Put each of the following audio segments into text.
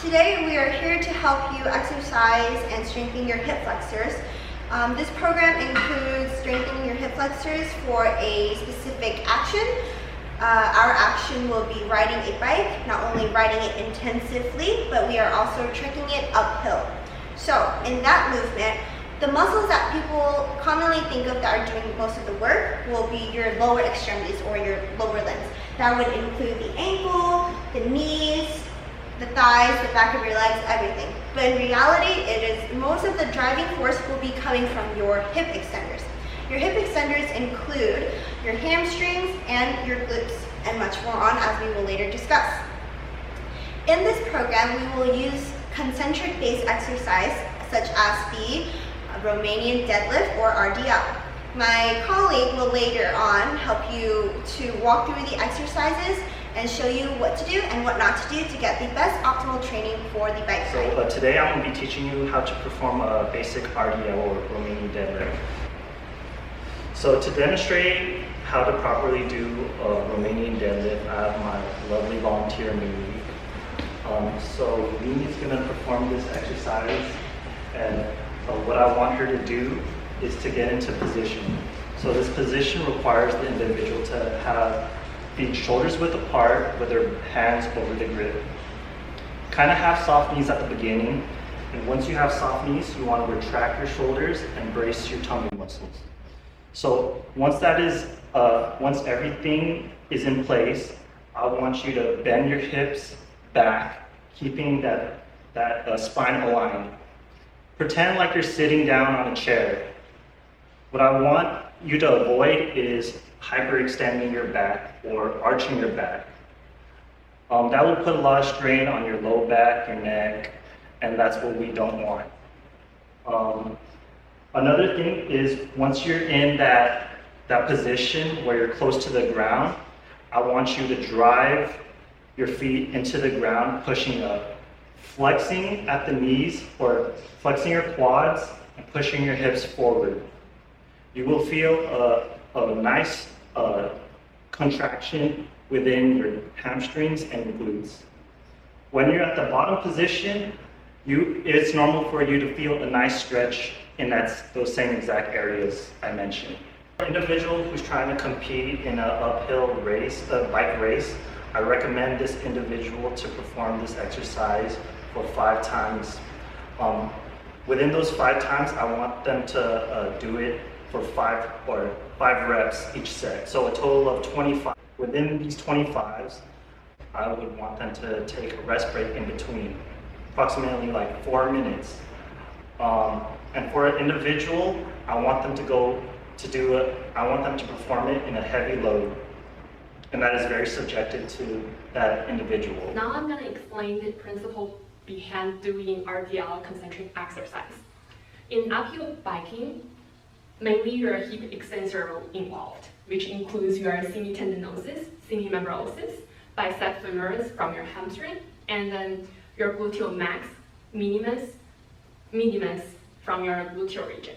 Today we are here to help you exercise and strengthen your hip flexors. This program includes strengthening your hip flexors for a specific action. Our action will be riding a bike, not only riding it intensively, but we are also trekking it uphill. So in that movement, the muscles that people commonly think of that are doing most of the work will be your lower extremities or your lower limbs. That would include the ankle, the knees, the thighs, the back of your legs, everything. But in reality, most of the driving force will be coming from your hip extenders. Your hip extenders include your hamstrings and your glutes, and much more on as we will later discuss. In this program, we will use concentric base exercise such as the Romanian deadlift or RDL. My colleague will later on help you to walk through the exercises and show you what to do and what not to do to get the best optimal training for the bike ride. So today I'm going to be teaching you how to perform a basic RDL or Romanian deadlift. So to demonstrate how to properly do a Romanian deadlift, I have my lovely volunteer Mimi. So Mimi's going to perform this exercise, and what I want her to do is to get into position. So this position requires the individual to have the shoulders width apart with their hands over the grip. Kind of have soft knees at the beginning, and once you have soft knees, you want to retract your shoulders and brace your tummy muscles. So once everything is in place, I want you to bend your hips back, keeping that spine aligned. Pretend like you're sitting down on a chair. What I want you to avoid is hyperextending your back or arching your back. That would put a lot of strain on your low back, your neck, and that's what we don't want. Another thing is once you're in that position where you're close to the ground, I want you to drive your feet into the ground, pushing up, flexing at the knees or flexing your quads and pushing your hips forward. You will feel a nice contraction within your hamstrings and your glutes. When you're at the bottom position, it's normal for you to feel a nice stretch in those same exact areas I mentioned. For an individual who's trying to compete in an uphill race, a bike race, I recommend this individual to perform this exercise for 5 times. Within those 5 times, I want them to do it for 5 reps each set. So a total of 25. Within these 25s, I would want them to take a rest break in between, approximately like 4 minutes. And for an individual, I want them to perform it in a heavy load. And that is very subjective to that individual. Now I'm going to explain the principle behind doing RDL concentric exercise. In uphill biking, mainly your hip extensor involved, which includes your semitendinosus, semimembranosus, bicep femoris from your hamstring, and then your gluteal max, minimus from your gluteal region.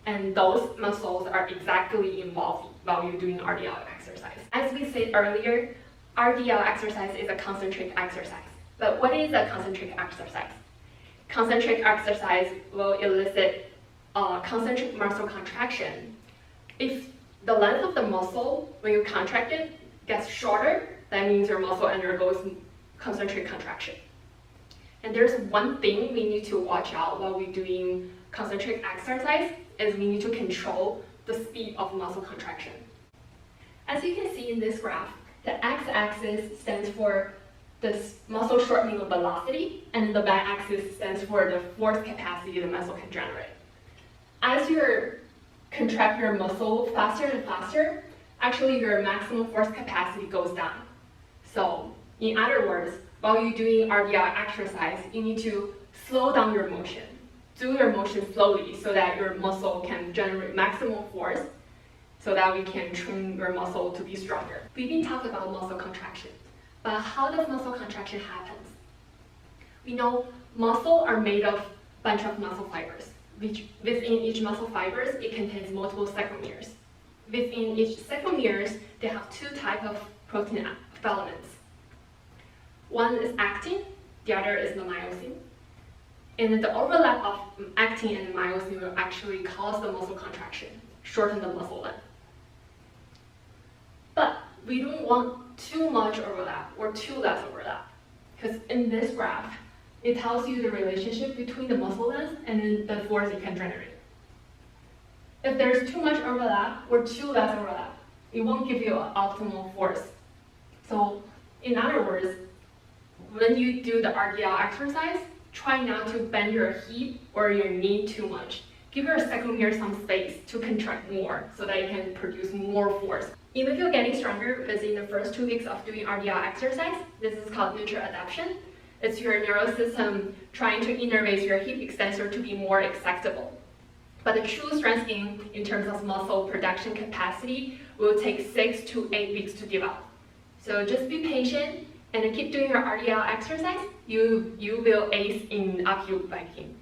And those muscles are exactly involved while you're doing RDL exercise. As we said earlier, RDL exercise is a concentric exercise. But what is a concentric exercise? Concentric exercise will elicit concentric muscle contraction. If the length of the muscle, when you contract it, gets shorter, that means your muscle undergoes concentric contraction. And there's one thing we need to watch out while we're doing concentric exercise is we need to control the speed of muscle contraction. As you can see in this graph, the x-axis stands for the muscle shortening of velocity, and the y-axis stands for the force capacity the muscle can generate. As you contract your muscle faster and faster, actually your maximum force capacity goes down. So, in other words, while you're doing RDL exercise, you need to slow down your motion. Do your motion slowly so that your muscle can generate maximum force so that we can train your muscle to be stronger. We've been talking about muscle contraction, but how does muscle contraction happen? We know muscle are made of a bunch of muscle fibers, which within each muscle fibers, it contains multiple sarcomeres. Within each sarcomeres, they have 2 types of protein filaments. One is actin the other is the myosin. And the overlap of actin and myosin will actually cause the muscle contraction, shorten the muscle length. But we don't want too much overlap or too less overlap, because in this graph, it tells you the relationship between the muscle length and the force it can generate. If there's too much overlap or too less overlap, it won't give you an optimal force. So in other words, when you do the RDL exercise, try not to bend your hip or your knee too much. Give your sarcomere some space to contract more so that it can produce more force. Even if you're getting stronger within the first 2 weeks of doing RDL exercise, this is called neutral adaptation. It's your nervous system trying to innervate your hip extensor to be more accessible. But the true strength gain in terms of muscle production capacity will take 6 to 8 weeks to develop. So just be patient and keep doing your RDL exercise. You will ace in uphill biking.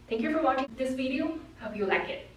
Thank you for watching this video. Hope you like it.